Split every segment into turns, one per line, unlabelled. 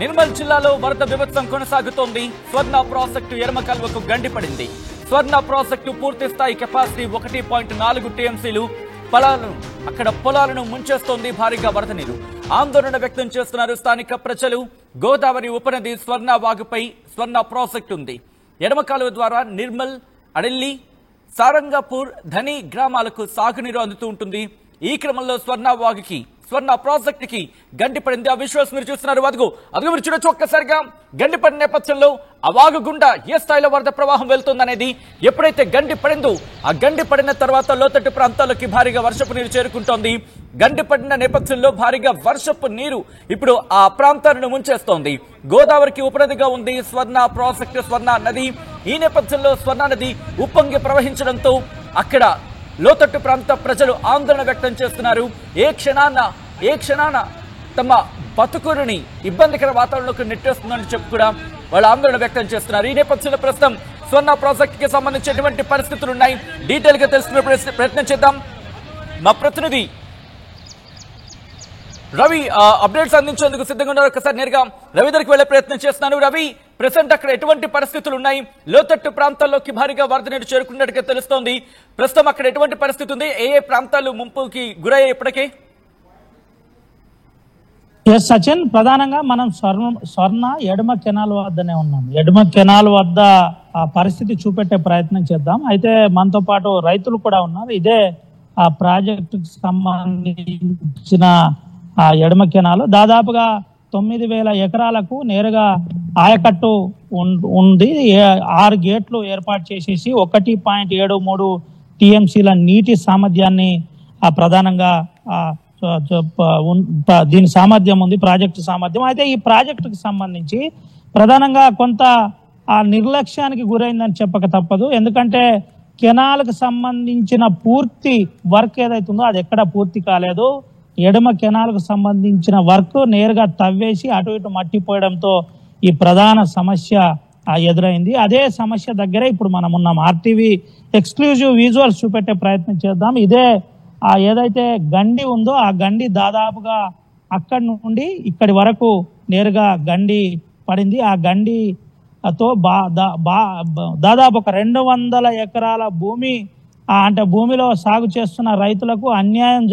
నిర్మల్ జిల్లాలో వరద విభత్సం కొనసాగుతోంది. స్వర్ణ ప్రాజెక్టు ఎడమ కాల్వకు గండిపడింది. స్వర్ణ ప్రాజెక్టు పూర్తి స్థాయి కెపాసిటీ 1.4 టీఎంసీలు. పొలాలను ముంచేస్తోంది భారీగా వరద నీరు. ఆందోళన వ్యక్తం చేస్తున్నారు స్థానిక ప్రజలు. గోదావరి ఉపనది స్వర్ణ వాగుపై స్వర్ణ ప్రాజెక్టు ఉంది. ఎడమ కాలువ ద్వారా నిర్మల్, అడెల్లి, సారంగపూర్, ధని గ్రామాలకు సాగునీరు అందుతూ ఉంటుంది. ఈ క్రమంలో స్వర్ణ ప్రాజెక్ట్ కి గండిపడింది. ఆ విజువల్స్ మీరు చూస్తున్నారు. అదుగు మీరు చూడొచ్చు. ఒక్కసారిగా గండిపడిన నేపథ్యంలో ఆ వాగు గుండా ఏ స్థాయిలో వరద ప్రవాహం వెళ్తుందనేది. ఎప్పుడైతే గండిపడిందో ఆ గండిపడిన తర్వాత లోతట్టు ప్రాంతాల్లోకి భారీగా వర్షపు నీరు చేరుకుంటోంది. గండిపడిన నేపథ్యంలో భారీగా వర్షపు నీరు ఇప్పుడు ఆ ప్రాంతాలను ముంచేస్తోంది. గోదావరికి ఉపనదిగా ఉంది స్వర్ణ ప్రాజెక్టు, స్వర్ణ నది. ఈ నేపథ్యంలో స్వర్ణ నది ఉప్పొంగి ప్రవహించడంతో అక్కడ లోతట్టు ప్రాంత ప్రజలు ఆందోళన వ్యక్తం చేస్తున్నారు. ఏ క్షణాన తమ బతుకుని ఇబ్బందికర వాతావరణంలోకి నెట్టేస్తుందని చెప్పి కూడా వాళ్ళు ఆందోళన వ్యక్తం చేస్తున్నారు. ఈ నేపథ్యంలో ప్రస్తుతం స్వర్ణ ప్రాజెక్ట్ కి సంబంధించి ఎటువంటి పరిస్థితులు ఉన్నాయి డీటెయిల్ గా తెలుసుకునే ప్రయత్నం చేద్దాం. మా ప్రతినిధి రవి అప్డేట్స్ అందించేందుకు సిద్ధంగా ఉన్నారు. ఒకసారి నేరుగా రవి దగ్గరికి వెళ్లే ప్రయత్నం చేస్తున్నాను. రవి, ప్రెసెంట్ అక్కడ ఎటువంటి పరిస్థితులు ఉన్నాయి? లోతట్టు ప్రాంతాల్లోకి భారీగా వరద నీరు చేరుకున్నట్టుగా తెలుస్తోంది. ప్రస్తుతం అక్కడ ఎటువంటి పరిస్థితి ఉంది? ఏ ప్రాంతాలు ముంపుకి గురయ్యాయి ఇప్పటికే?
ఎస్ సచిన్, ప్రధానంగా మనం స్వర్ణ ఎడమ కెనాల్ వద్దనే ఉన్నాం. ఎడమ కెనాల్ వద్ద ఆ పరిస్థితి చూపెట్టే ప్రయత్నం చేద్దాం. అయితే మనతో పాటు రైతులు కూడా ఉన్నారు. ఇదే ఆ ప్రాజెక్టుకు సంబంధించిన ఆ ఎడమ కెనాల్ దాదాపుగా 9,000 ఎకరాలకు నేరుగా ఆయకట్టు ఉంది. 6 గేట్లు ఏర్పాటు చేసేసి 1.73 టీఎంసీల నీటి సామర్థ్యాన్ని ప్రధానంగా దీని సామర్థ్యం ఉంది, ప్రాజెక్టు సామర్థ్యం. అయితే ఈ ప్రాజెక్టుకు సంబంధించి ప్రధానంగా కొంత ఆ నిర్లక్ష్యానికి గురైందని చెప్పక తప్పదు. ఎందుకంటే కెనాల్కు సంబంధించిన పూర్తి వర్క్ ఏదైతుందో అది ఎక్కడ పూర్తి కాలేదు. ఎడమ కెనాల్కు సంబంధించిన వర్క్ నేరుగా తవ్వేసి అటు ఇటు మట్టిపోయడంతో ఈ ప్రధాన సమస్య ఎదురైంది. అదే సమస్య దగ్గరే ఇప్పుడు మనం ఉన్నాం. ఆర్టీవీ ఎక్స్క్లూజివ్ విజువల్స్ చూపెట్టే ప్రయత్నం చేద్దాం. ఇదే ఏదైతే గండి ఉందో ఆ గండి దాదాపుగా అక్కడి నుండి ఇక్కడి వరకు నేరుగా గండి పడింది. ఆ గండితో దాదాపు ఒక 200 ఎకరాల భూమి అంటే భూమిలో సాగు చేస్తున్న రైతులకు అన్యాయం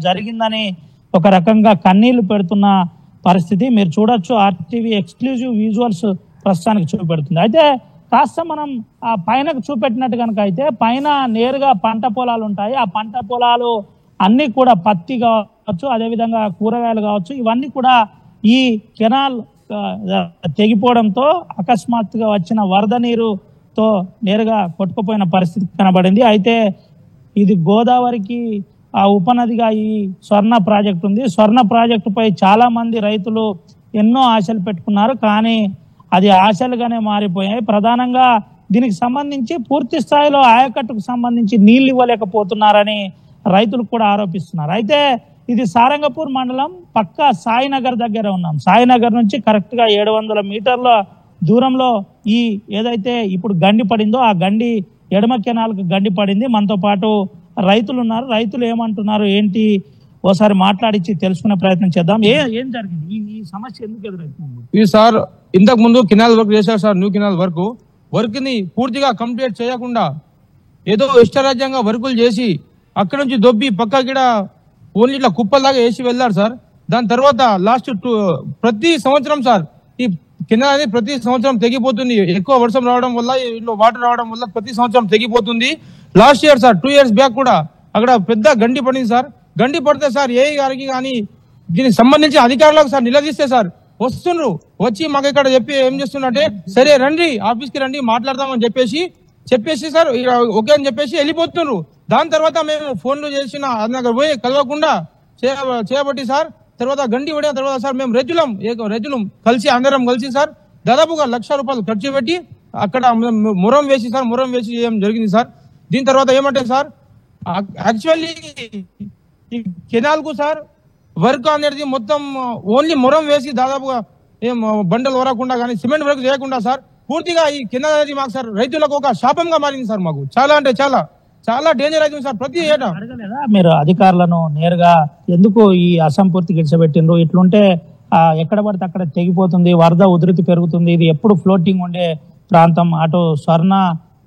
జరిగిందని ఒక రకంగా కన్నీళ్లు పెడుతున్న పరిస్థితి మీరు చూడొచ్చు. ఆర్టీవీ ఎక్స్క్లూజివ్ విజువల్స్ ప్రస్తుతానికి చూపెడుతుంది. అయితే కాస్త మనం ఆ పైనకు చూపెట్టినట్టు కనుక అయితే పైన నేరుగా పంట పొలాలు ఉంటాయి. ఆ పంట పొలాలు అన్ని కూడా పత్తి కావచ్చు, అదేవిధంగా కూరగాయలు కావచ్చు, ఇవన్నీ కూడా ఈ కెనాల్ తెగిపోవడంతో అకస్మాత్తుగా వచ్చిన వరద నీరుతో నేరుగా కొట్టుకుపోయిన పరిస్థితి కనబడింది. అయితే ఇది గోదావరికి ఉపనదిగా ఈ స్వర్ణ ప్రాజెక్టు ఉంది. స్వర్ణ ప్రాజెక్టుపై చాలా మంది రైతులు ఎన్నో ఆశలు పెట్టుకున్నారు. కానీ అది ఆశలుగానే మారిపోయాయి. ప్రధానంగా దీనికి సంబంధించి పూర్తి స్థాయిలో ఆయకట్టుకు సంబంధించి నీళ్లు ఇవ్వలేకపోతున్నారని రైతులు కూడా ఆరోపిస్తున్నారు. అయితే ఇది సారంగపూర్ మండలం పక్క సాయినగర్ దగ్గర ఉన్నాం. సాయినగర్ నుంచి కరెక్ట్ గా 700 మీటర్ల దూరంలో ఈ ఏదైతే ఇప్పుడు గండి పడిందో ఆ గండి ఎడమ కెనాల్కు గండి పడింది. మనతో పాటు రైతులు ఉన్నారు. రైతులు ఏమంటున్నారు ఏంటి ఓసారి మాట్లాడించి తెలుసుకునే ప్రయత్నం చేద్దాం. ఏం జరిగింది? ఈ సమస్య ఎందుకు ఎదురవుతుంది?
ఇది సార్ ఇంతకు ముందు కెనాల్ వర్క్ చేశారు సార్. న్యూ కెనాల్ వర్క్ ని పూర్తిగా కంప్లీట్ చేయకుండా ఏదో ఇష్టరాజ్యంగా వర్కులు చేసి అక్కడ నుంచి దొబ్బి పక్క గిడ ఓన్లీ ఇట్లా కుప్పల్లాగా వేసి వెళ్ళారు సార్. దాని తర్వాత లాస్ట్ ప్రతి సంవత్సరం సార్ ఈ కెనాల్ అనేది ప్రతి సంవత్సరం తెగిపోతుంది. ఎక్కువ వర్షం రావడం వల్ల ఇంట్లో వాటర్ రావడం వల్ల ప్రతి సంవత్సరం తెగిపోతుంది. Last year sir 2 years back కూడా అక్కడ పెద్ద గండి పడింది సార్. గండి పడితే సార్ ఏ గారికి కానీ దీనికి సంబంధించి అధికారులకు సార్ నిలదీస్తే సార్ వస్తుండ్రు. వచ్చి మాకు ఇక్కడ చెప్పి ఏం చేస్తున్నట్టే సరే రండి ఆఫీస్కి రండి మాట్లాడదామని చెప్పేసి సార్ ఓకే అని చెప్పేసి వెళ్ళిపోతున్నారు. దాని తర్వాత మేము ఫోన్లు చేసిన అన్నగర్ పోయి కలవకుండా చేయబట్టి సార్ తర్వాత గండి పడిన తర్వాత సార్ మేము రెజ్యులం కలిసి అందరం కలిసి సార్ దాదాపుగా ₹1,00,000 ఖర్చు పెట్టి అక్కడ మురం వేసి చేయడం జరిగింది సార్. దీని తర్వాత ఏమంటే సార్ యాక్చువల్లీ ఈ కెనాల్ కు సార్ వర్క్ అనేది మొత్తం ఓన్లీ మురం వేసి దాదాపుగా ఏం బండలు వరకుండా కానీ సిమెంట్ వర్క్ చేయకుండా సార్ పూర్తిగా ఈ కెనాల్ అనేది మాకు సార్ రైతులకు ఒక శాపంగా మారింది సార్. మాకు చాలా అంటే చాలా చాలా డేంజర్ అవుతుంది సార్ ప్రతి ఏటా.
అడగలేదా మీరు అధికారులను నేరుగా ఎందుకు ఈ అసంపూర్తి గిడిచబెట్టిండ్రు, ఇట్లుంటే ఎక్కడ పడితే అక్కడ తెగిపోతుంది, వరద ఉధృతి పెరుగుతుంది, ఇది ఎప్పుడు ఫ్లోటింగ్ ఉండే ప్రాంతం, అటు స్వర్ణ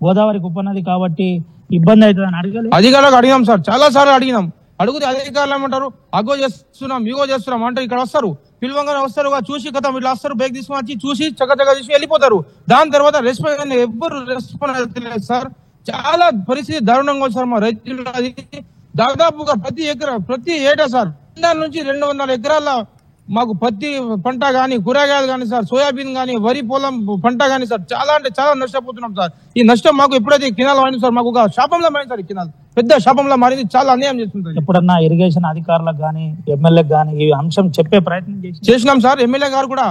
గోదావరికి ఉపనది కాబట్టి ఇబ్బంది అవుతుంది అని అడగలేదు?
అధికారులకు అడిగాం సార్, చాలా సార్లు అడిగినాం. అడిగితే అధికారులు ఏమంటారు, అగో చేస్తున్నాం ఇగో చేస్తున్నాం అంటే ఇక్కడ వస్తారు, పిలువంగానే వస్తారు, చూసి కథ ఇట్లా వస్తారు, బైక్ తీసుకుని వచ్చి చూసి చక్కగా చూసి వెళ్ళిపోతారు. దాని తర్వాత రెస్పాన్స్ ఎవ్వరు రెస్పాన్స్ అవుతలేదు సార్. చాలా పరిస్థితి దారుణంగా ఉంది సార్ మా రైతులు. దాదాపుగా ప్రతి ఏటా సార్ 100 నుంచి 200 ఎకరాల మాకు పత్తి పంట గానీ, కూరగాయలు గానీ సార్, సోయాబీన్ గానీ, వరి పొలం పంట గానీ సార్, చాలా అంటే చాలా నష్టపోతున్నాం సార్. ఈ నష్టం మాకు ఎప్పుడైతే కినాల్ మారింది సార్, మాకు ఒక శాపంలో మారింది సార్. ఈ కినాల్ పెద్ద శాపంలో మారింది, చాలా అన్యాయం చేస్తుంది.
ఎప్పుడన్నా ఇరిగేషన్ అధికారులకు గానీ ఎమ్మెల్యేకి గానీ ఈ అంశం చెప్పే ప్రయత్నం
చేసినాం సార్. ఎమ్మెల్యే గారు కూడా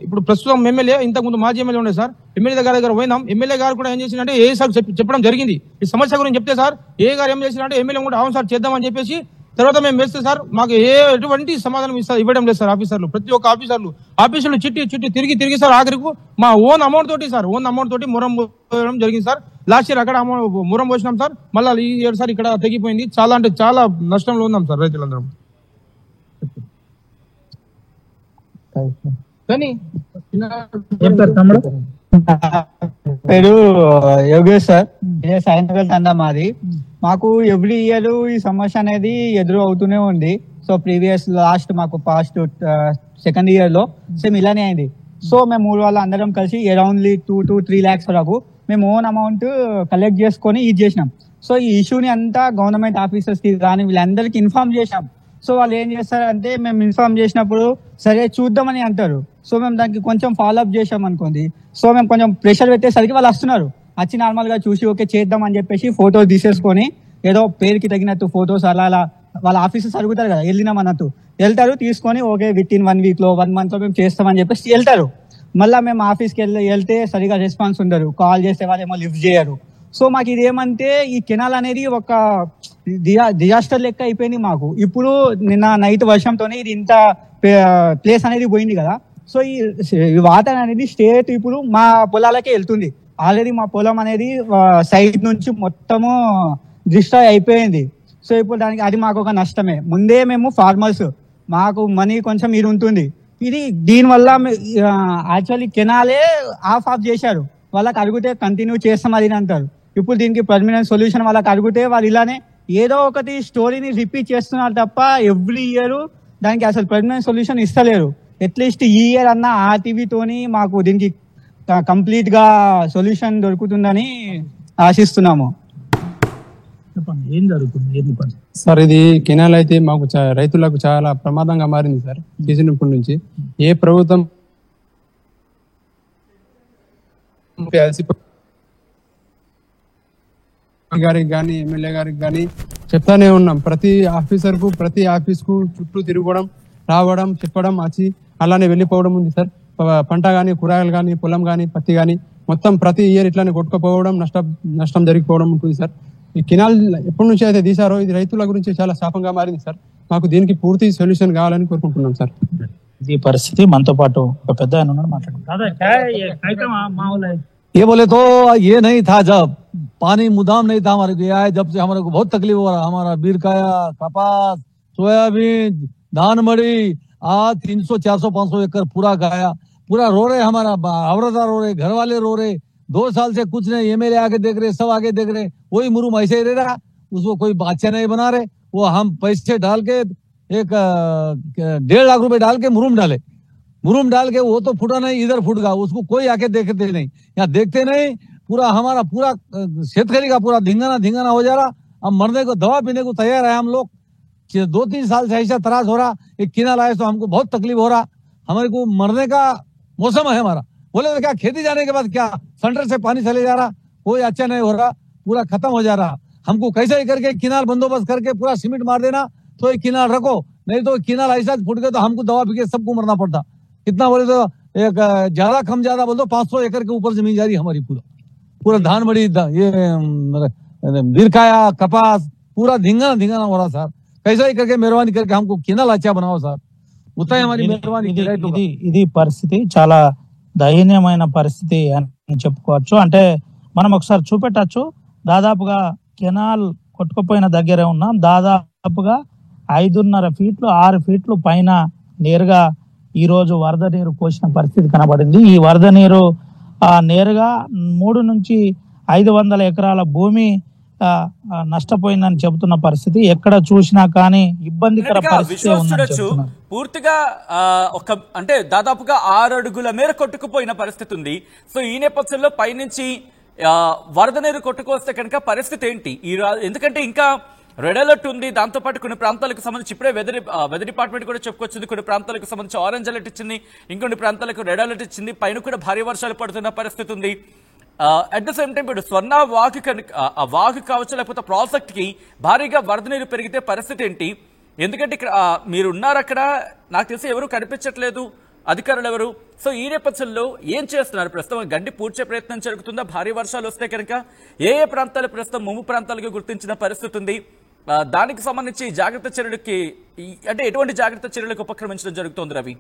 ఇప్పుడు ప్రస్తుతం ఎమ్మెల్యే, ఇంతకు ముందు మాజీ ఎమ్మెల్యే ఉండే సార్, ఎమ్మెల్యే దగ్గర పోయినాం. ఎమ్మెల్యే గారు కూడా ఏం చేసిందంటే ఏ సార్ చెప్పడం జరిగింది ఈ సమస్య గురించి చెప్తే సార్, ఏ గారు ఏం చేసినంటే ఎమ్మెల్యే కూడా అవును సార్ చేద్దామని చెప్పేసి తర్వాత మేము వేస్తే సార్ మాకు ఎటువంటి సమాధానం ఇవ్వడం లేదు సార్. ఆఫీసర్లు ప్రతి ఒక్క ఆఫీసర్లు చిట్టి తిరిగి సార్ ఆఖరికి మా ఓన్ అమౌంట్ తోటి మురం పోయడం జరిగింది సార్. లాస్ట్ ఇయర్ అక్కడ మురం పోసినాం సార్, మళ్ళీ ఈ ఇయర్ సార్ ఇక్కడ తెగిపోయింది. చాలా అంటే చాలా నష్టంలో ఉన్నాం సార్ రైతులందరం. కానీ
పేరు యోగేష్ సార్, ఇదే సాయంత్రం తండా మాది. మాకు ఎవ్రీ ఇయర్ ఈ సమస్య అనేది ఎదురు అవుతూనే ఉంది. So previous past second year లో సేమ్ ఇలానే అయింది. సో మేము 3 వాళ్ళు అందరం కలిసి అరౌండ్లీ 2 to 3 lakhs వరకు మేము ఓన్ అమౌంట్ కలెక్ట్ చేసుకొని ఇది చేసినాం. సో ఈ ఇష్యూని అంతా గవర్నమెంట్ ఆఫీసర్స్ కి కానీ వీళ్ళందరికీ ఇన్ఫార్మ్ చేసినాం. సో వాళ్ళు ఏం చేస్తారంటే మేము ఇన్ఫార్మ్ చేసినప్పుడు సరే చూద్దామని అంటారు. సో మేము దానికి కొంచెం ఫాలోఅప్ చేసాం అనుకోండి. సో మేము కొంచెం ప్రెషర్ పెట్టేసరికి వాళ్ళు వస్తున్నారు, వచ్చి నార్మల్ గా చూసి ఓకే చేద్దాం అని చెప్పేసి ఫోటోస్ తీసేసుకొని ఏదో పేరుకి తగినట్టు ఫోటోస్ అలా వాళ్ళ ఆఫీసర్స్ అడుగుతారు కదా, వెళ్ళినాం అన్నట్టు వెళ్తారు, తీసుకొని ఓకే విత్ ఇన్ 1 week లో 1 month లో మేము చేస్తామని చెప్పేసి వెళ్తారు. మళ్ళీ మేము ఆఫీస్కి వెళ్తే సరిగా రెస్పాన్స్ ఉండరు, కాల్ చేస్తే వాళ్ళేమో లిఫ్ట్ చేయరు. సో మాకు ఇది ఏమంటే ఈ కెనాల్ అనేది ఒక డిజాస్టర్ లెక్క అయిపోయింది మాకు. ఇప్పుడు నిన్న నైట్ వర్షంతోనే ఇది ఇంత ప్లేస్ అనేది పోయింది కదా. సో ఈ వాటర్ అనేది స్టేట్ ఇప్పుడు మా పొలాలకే వెళ్తుంది. ఆల్రెడీ మా పొలం అనేది సైడ్ నుంచి మొత్తము డిస్ట్రాయ్ అయిపోయింది. సో ఇప్పుడు దానికి అది మాకు ఒక నష్టమే. ముందే మేము ఫార్మర్స్, మాకు మనీ కొంచెం ఇది ఉంటుంది. ఇది దీనివల్ల యాక్చువల్లీ కెనాలే ఆఫ్ చేశారు. వాళ్ళకి అడిగితే కంటిన్యూ చేస్తాం అది అంటారు. ఇప్పుడు దీనికి పర్మనెంట్ సొల్యూషన్ వాళ్ళకి అడిగితే వాళ్ళు ఇలానే ఏదో ఒకటి స్టోరీని రిపీట్ చేస్తున్నారు తప్ప ఎవ్రీ ఇయర్ దానికి అసలు పర్మనెంట్ సొల్యూషన్ ఇస్తలేరు. అట్లీస్ట్ ఈ ఇయర్ అన్న ఆర్టీవీతోని మాకు దీనికి కంప్లీట్ గా సొల్యూషన్ దొరుకుతుందని ఆశిస్తున్నాము.
ఏం జరుగుతుంది
సార్? ఇది కెనాల్ అయితే మాకు రైతులకు చాలా ప్రమాదంగా మారింది సార్. చేసినప్పటి నుంచి ఏ ప్రభుత్వం గారికి కానీ ఎమ్మెల్యే గారికి కానీ చెప్తానే ఉన్నాం. ప్రతి ఆఫీసర్ కు ప్రతి ఆఫీస్ కు చుట్టూ తిరగడం, రావడం, చెప్పడం, వచ్చి అలానే వెళ్ళిపోవడం ఉంది సార్. పంట గానీ, కూరగాయలు కానీ, పొలం కానీ, పత్తి కానీ మొత్తం ప్రతి ఇయర్ ఇట్లానే కొట్టుకుపోవడం, నష్టం జరిగిపోవడం ఉంటుంది సార్. ఈ కెనాల్ ఎప్పటి నుంచి అయితే తీశారో ఇది రైతుల గురించి చాలా శాపంగా మారింది సార్. మాకు దీనికి పూర్తి సొల్యూషన్ కావాలని కోరుకుంటున్నాం సార్.
ఈ పరిస్థితి మనతో పాటు ఒక పెద్ద ఆయన ఉన్నాడు, మాట్లాడుతున్నాం.
ये बोले तो ये नहीं था, जब पानी मुदाम नहीं था हमारे को, आया जब से हमारे को बहुत तकलीफ हो रहा। हमारा बीरकाया, कपास, सोयाबीन, धान मड़ी, आज 300, 400, 500 एकड़ पूरा गाया, पूरा रो रहे। हमारा औरतदार रो रहे, घर वाले रो रहे। 2 साल से कुछ नहीं, एमएलए आके देख रहे, सब आगे देख रहे, वही मुरुम ऐसे ही रह रहा, उसको कोई बादशाह नहीं बना रहे। वो हम पैसे डाल के 1.5 लाख रुपए डाल के मुरुम डाल के वो तो फूटा नहीं, इधर फूट गया, उसको कोई आके देखते नहीं, यहाँ देखते नहीं। पूरा हमारा पूरा शेतकरी का पूरा धिंगाना हो जा रहा। हम मरने को, दवा पीने को तैयार है हम लोग। 2-3 साल से ऐसा त्रास हो रहा। एक किनाल आए तो हमको बहुत तकलीफ हो रहा, हमारे को मरने का मौसम है हमारा। बोले तो क्या खेती जाने के बाद क्या सेंटर से पानी चले जा रहा, कोई अच्छा नहीं हो रहा, पूरा खत्म हो जा रहा। हमको कैसे ही करके किनाल बंदोबस्त करके पूरा सीमेंट मार देना, तो एक किनाल रखो, नहीं तो किनाल ऐसा फूट गया तो हमको दवा पी के सबको मरना पड़ता। कितना बोले तो एक ज्यादा बोल दो 500 एकड़ के ऊपर जमीन जा रही हमारी। पूरा धान मड़ी, ये बीरकाया, कपास, पूरा धिंगाना हो रहा सर। कैसा ही करके मेहरबानी करके हमको किनाल अच्छा बनाओ सर, उतना ही हमारी मेहरबानी।
ఇది పరిస్థితి చాలా దయనీయమైన పరిస్థితి అని చెప్పుకోవచ్చు. అంటే మనం ఒకసారి చూపెట్టచ్చు, దాదాపుగా కెనాల్ కొట్టుకుపోయిన దగ్గరే ఉన్నాం. దాదాపుగా 5.5 ఫీట్లు 6 ఫీట్లు పైన నేరుగా ఈ రోజు వరద నీరు పోసిన పరిస్థితి కనబడింది. ఈ వరద నీరు నేరుగా 3 నుంచి 500 ఎకరాల భూమి నష్టపోయిందని చెబుతున్న పరిస్థితి. ఎక్కడ చూసినా కానీ ఇబ్బందికర పరిస్థితి ఉందని చెప్తున్నారు.
పూర్తిగా అంటే దాదాపుగా 6 అడుగుల మేర కొట్టుకుపోయిన పరిస్థితి ఉంది. సో ఈ నేపథ్యంలో పైనుంచి వరద నీరు కొట్టుకొస్తే కనుక పరిస్థితి ఏంటి? ఎందుకంటే ఇంకా రెడ్ అలర్ట్ ఉంది. దాంతోపాటు కొన్ని ప్రాంతాలకు సంబంధించి ఇప్పుడే వెదర్ డిపార్ట్మెంట్ కూడా చెప్పుకొచ్చింది. కొన్ని ప్రాంతాలకు సంబంధించి ఆరెంజ్ అలర్ట్ ఇచ్చింది, ఇంకొన్ని ప్రాంతాలకు రెడ్ అలర్ట్ ఇచ్చింది. పైన కూడా భారీ వర్షాలు పడుతున్న పరిస్థితి ఉంది. అట్ ద సేమ్ టైం ఇప్పుడు స్వర్ణ వాగు కావచ్చు, లేకపోతే ప్రాజెక్ట్ కి భారీగా వరద నీరు పెరిగితే పరిస్థితి ఏంటి? ఎందుకంటే ఇక్కడ మీరు ఉన్నారు, అక్కడ నాకు తెలిసి ఎవరు కనిపించట్లేదు, అధికారులు ఎవరు. సో ఈ నేపథ్యంలో ఏం చేస్తున్నారు? ప్రస్తుతం గండి పూడ్చే ప్రయత్నం జరుగుతుందా? భారీ వర్షాలు వస్తే కనుక ఏ ప్రాంతాలు ప్రస్తుతం ముంపు ప్రాంతాలుగా గుర్తించిన పరిస్థితి ఉంది? దానికి సంబంధించి జాగ్రత్త చర్యలకి అంటే ఎటువంటి జాగ్రత్త చర్యలకు ఉపక్రమించడం జరుగుతోంది రవి?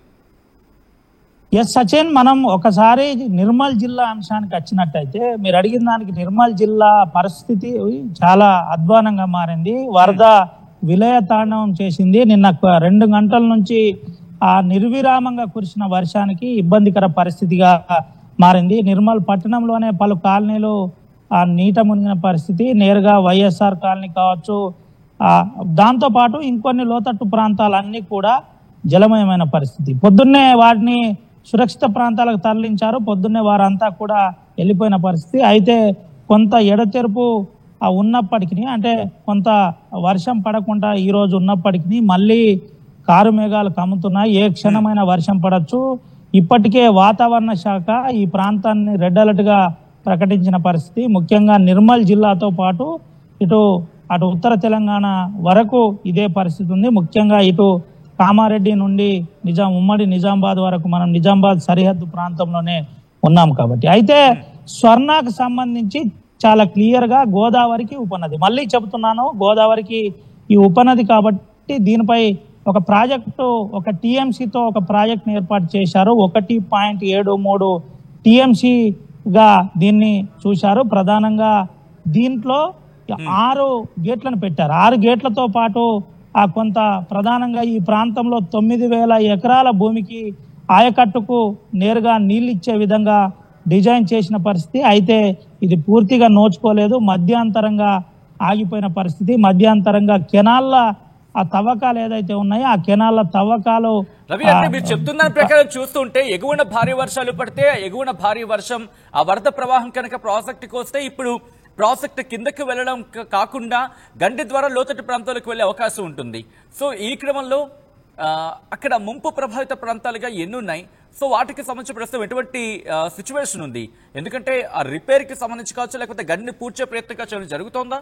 ఎస్ సచిన్, మనం ఒకసారి నిర్మల్ జిల్లా అంశానికి వచ్చినట్టయితే మీరు అడిగిన దానికి నిర్మల్ జిల్లా పరిస్థితి చాలా అధ్వానంగా మారింది. వరద విలయ తాండవం చేసింది. నిన్న 2 గంటల నుంచి నిర్విరామంగా కురిసిన వర్షానికి ఇబ్బందికర పరిస్థితిగా మారింది. నిర్మల్ పట్టణంలోనే పలు కాలనీలు నీట మునిగిన పరిస్థితి. నేరుగా వైఎస్ఆర్ కాలనీ కావచ్చు, దాంతో పాటు ఇంకొన్ని లోతట్టు ప్రాంతాలన్నీ కూడా జలమయమైన పరిస్థితి. పొద్దున్నే వాటిని సురక్షిత ప్రాంతాలకు తరలించారు. పొద్దున్నే వారంతా కూడా వెళ్ళిపోయిన పరిస్థితి. అయితే కొంత ఎడతెరుపు ఉన్నప్పటికీ, అంటే కొంత వర్షం పడకుండా ఈ రోజు ఉన్నప్పటికీ మళ్ళీ కారు మేఘాలు కమ్ముతున్నాయి. ఏ క్షణమైన వర్షం పడవచ్చు. ఇప్పటికే వాతావరణ శాఖ ఈ ప్రాంతాన్ని రెడ్ అలర్ట్ గా ప్రకటించిన పరిస్థితి. ముఖ్యంగా నిర్మల్ జిల్లాతో పాటు అటు ఉత్తర తెలంగాణ వరకు ఇదే పరిస్థితి ఉంది. ముఖ్యంగా ఇటు కామారెడ్డి నుండి ఉమ్మడి నిజామాబాద్ వరకు మనం నిజామాబాద్ సరిహద్దు ప్రాంతంలోనే ఉన్నాం కాబట్టి. అయితే స్వర్ణకు సంబంధించి చాలా క్లియర్ గా గోదావరికి ఉపనది, మళ్ళీ చెబుతున్నాను, గోదావరికి ఈ ఉపనది కాబట్టి దీనిపై ఒక ప్రాజెక్టు, ఒక టీఎంసీతో ఒక ప్రాజెక్ట్ ఏర్పాటు చేశారు. 1.73 టీఎంసీగా దీన్ని చూశారు. ప్రధానంగా దీంట్లో 6 గేట్లను పెట్టారు. 6 గేట్లతో పాటు కొంత ప్రధానంగా ఈ ప్రాంతంలో 9,000 ఎకరాల భూమికి ఆయకట్టుకు నేరుగా నీళ్ళు ఇచ్చే విధంగా డిజైన్ చేసిన పరిస్థితి. అయితే ఇది పూర్తిగా నోచుకోలేదు. మధ్యాంతరంగా ఆగిపోయిన పరిస్థితి. మధ్యాంతరంగా కెనాల్ల తవ్వకాలు ఏదైతే ఉన్నాయో ఆ కెనాల్ల తవ్వకాలు
రవి, అంటే మీరు చెప్తున్న ప్రకారం చూస్తుంటే ఎగువన భారీ వర్షాలు పడితే ఎగువన భారీ వర్షం ఆ వరద ప్రవాహం కనుక ప్రాజెక్టుకి వస్తే ఇప్పుడు ప్రాజెక్ట్ కిందకి వెళ్ళడం కాకుండా గండి ద్వారా లోతట్టు ప్రాంతాలకు వెళ్లే అవకాశం ఉంటుంది. సో ఈ క్రమంలో అక్కడ ముంపు ప్రభావిత ప్రాంతాలుగా ఎన్ని ఉన్నాయి? సో వాటికి సంబంధించి ప్రస్తుతం ఎటువంటి సిచ్యువేషన్ ఉంది? ఎందుకంటే ఆ రిపేర్ కి సంబంధించి కావచ్చు, లేకపోతే గండిని పూడ్చే ప్రయత్నం కావచ్చు జరుగుతోందా?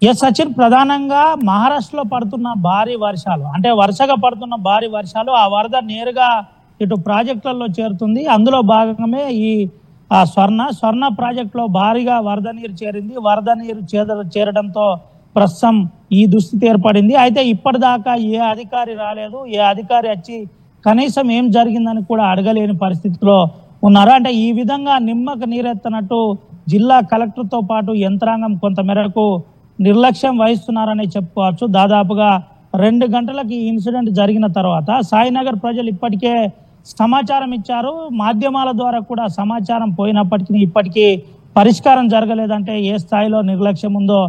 ఎస్ సచిన్, ప్రధానంగా మహారాష్ట్రలో పడుతున్న భారీ వర్షాలు, అంటే వరుసగా పడుతున్న భారీ వర్షాలు, ఆ వరద నేరుగా ఇటు ప్రాజెక్టులలో చేరుతుంది. అందులో భాగంగానే ఈ స్వర్ణ ప్రాజెక్టులో భారీగా వరద నీరు చేరింది. వరద నీరు చేరడంతో ప్రస్తుతం ఈ దుస్థితి ఏర్పడింది. అయితే ఇప్పటిదాకా ఏ అధికారి రాలేదు. ఏ అధికారి వచ్చి కనీసం ఏం జరిగిందని కూడా అడగలేని పరిస్థితిలో ఉన్నారు. అంటే ఈ విధంగా నిమ్మకు నీరెత్తనట్టు జిల్లా కలెక్టర్తో పాటు యంత్రాంగం కొంతమేరకు నిర్లక్ష్యం వహిస్తున్నారని చెప్పుకోవచ్చు. దాదాపుగా 2 గంటలకి ఈ ఇన్సిడెంట్ జరిగిన తర్వాత సాయినగర్ ప్రజలు ఇప్పటికే సమాచారం ఇచ్చారు. మాధ్యమాల ద్వారా కూడా సమాచారం పోయినప్పటికీ ఇప్పటికీ పరిష్కారం జరగలేదంటే ఏ స్థాయిలో నిర్లక్ష్యం ఉందో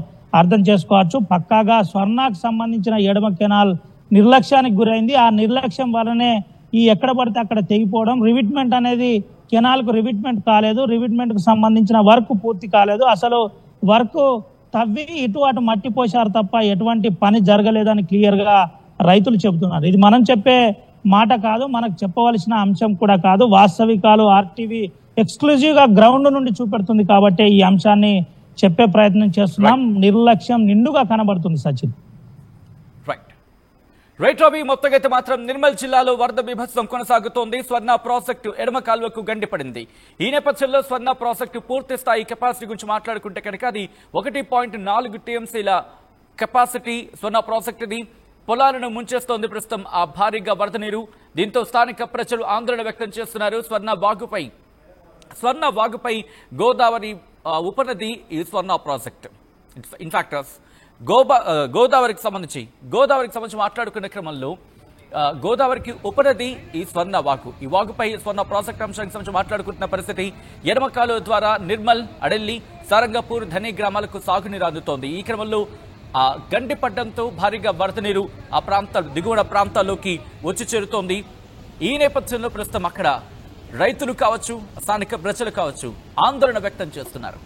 అర్థం చేసుకోవచ్చు. పక్కాగా స్వర్ణకు సంబంధించిన ఎడమ కెనాల్ నిర్లక్ష్యానికి గురైంది. ఆ నిర్లక్ష్యం వల్లనే ఈ ఎక్కడ పడితే అక్కడ తెగిపోవడం, రివిట్మెంట్ అనేది కెనాల్కు రివిట్మెంట్ కాలేదు, రివిట్మెంట్ కు సంబంధించిన వర్క్ పూర్తి కాలేదు. అసలు వర్క్ తవ్వి ఇటు అటు మట్టి పోశారు తప్ప ఎటువంటి పని జరగలేదని క్లియర్ గా రైతులు చెబుతున్నారు. ఇది మనం చెప్పే మాట కాదు, మనకు చెప్పవలసిన అంశం కూడా కాదు. వాస్తవికాలు ఆర్టీవీ ఎక్స్క్లూజివ్ గా గ్రౌండ్ నుండి చూపెడుతుంది కాబట్టి ఈ అంశాన్ని చెప్పే ప్రయత్నం చేస్తున్నాం. నిర్లక్ష్యం నిండుగా కనబడుతుంది సచిన్.
రైట్ రవి, మొత్తంగా అయితే మాత్రం నిర్మల్ జిల్లాలో వరద బీభత్సం కొనసాగుతోంది. స్వర్ణ ప్రాజెక్టు ఎడమ కాల్వకు గండిపడింది. ఈ నేపథ్యంలో స్వర్ణ ప్రాజెక్టు పూర్తి స్థాయి కెపాసిటీ గురించి మాట్లాడుకుంటే కనుక అది 1.4 టీఎంసీల కెపాసిటీ స్వర్ణ ప్రాజెక్టుది. పొలాలను ముంచేస్తోంది ప్రస్తుతం ఆ భారీగా వరద నీరు. దీంతో స్థానిక ప్రజలు ఆందోళన వ్యక్తం చేస్తున్నారు. స్వర్ణ వాగుపై గోదావరి ఉపనది ఈ స్వర్ణ ప్రాజెక్ట్. ఇన్ఫాక్ట్ గోదావరికి సంబంధించి మాట్లాడుకునే క్రమంలో గోదావరికి ఉపనది ఈ స్వర్ణ వాగు. ఈ వాగుపై స్వర్ణ ప్రాజెక్ట్ అంశానికి సంబంధించి మాట్లాడుకుంటున్న పరిస్థితి. ఎడమ కాలువ ద్వారా నిర్మల్, అడెల్లి, సారంగపూర్, ధని గ్రామాలకు సాగునీరు అందుతోంది. ఈ క్రమంలో గండిపడ్డంతో భారీగా వరద నీరు ఆ దిగువన ప్రాంతాల్లోకి వచ్చి చేరుతోంది. ఈ నేపథ్యంలో ప్రస్తుతం అక్కడ రైతులు కావచ్చు, స్థానిక ప్రజలు కావచ్చు ఆందోళన వ్యక్తం చేస్తున్నారు.